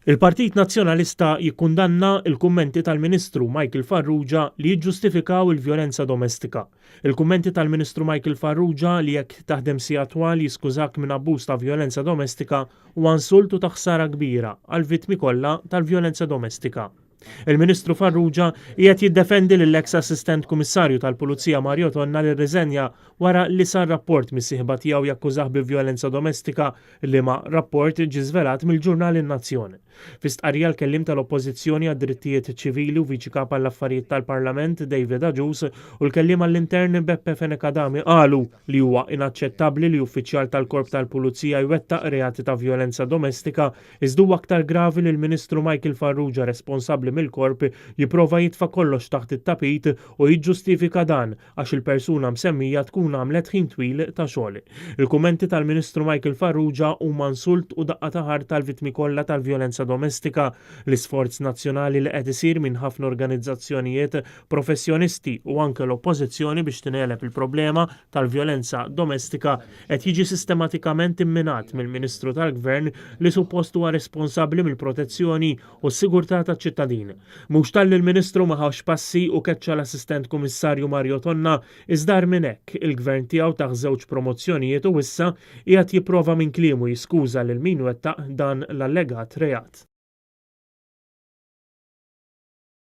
Il-Partit Nazzjonalista jikkundanna il-kummenti tal-Ministru Michael Farrugia li jiġġustifikaw il-vjolenza domestika. Il-kummenti tal-Ministru Michael Farrugia li jekk taħdem si attwali jiskużak minn abbuż ta' vjolenza domestika u insultu ta' ħsara kbira għal-vittmi kollha tal-vjolenza domestika. Il-Ministru Farrugia qiegħed jiddefendi lill-ex Assistent Kummissarju tal-Pulizija Mario Tonna li rriżenja wara li sar rapport mis-sieħba tiegħu jakkużah bi vjolenza domestika li ma' rapport ġie żvelat mill-ġurnal In-Nazzjon. Fi stqarrija l-kellim tal-Oppożizzjoni għad-Drittijiet Ċivili u Viċi Kap għall-Affarijiet tal-Parlament David Aġus u l-kellim għall-Intern Beppe Fenekadami qalu li huwa inaċċettabbli li uffiċjal tal-Korp tal-Pulizija jwettaq reati ta' vjolenza domestika iżda aktar gravi li l-Ministru Michael Farrugia responsabbli mill-korp jipprova jitfa' kollox taħt it-tapit u jiġġustifika dan għax il-persuna msemmija tkun għamlet ħin twil ta' xogħol. Il-kummenti tal-Ministru Michael Farrugia huma insult u daqqa ta' ħar tal-vittmi kollha tal-vjolenza domestika. L-isforz nazzjonali li qed isir minn ħafna organizzazzjonijiet professjonisti u anke l-oppożizzjoni biex tinelep il-problema tal-vjolenza domestika qed jiġi sistematikament imminat mill-Ministru tal-Gvern li suppost huwa responsabbli mill-protezzjoni u s-sigurtà taċ-ċittadin. Mhux tal il-Ministru ma ħawx passi u keċċa l-Assistent Kummissarju Mario Tonna iżdar minn hekk il-Gvern tiegħu taħ żewġ promozzjonijiet u issa qiegħed jipprova minn kliemu jiskuża lil min wettaq dan l-allegat reat.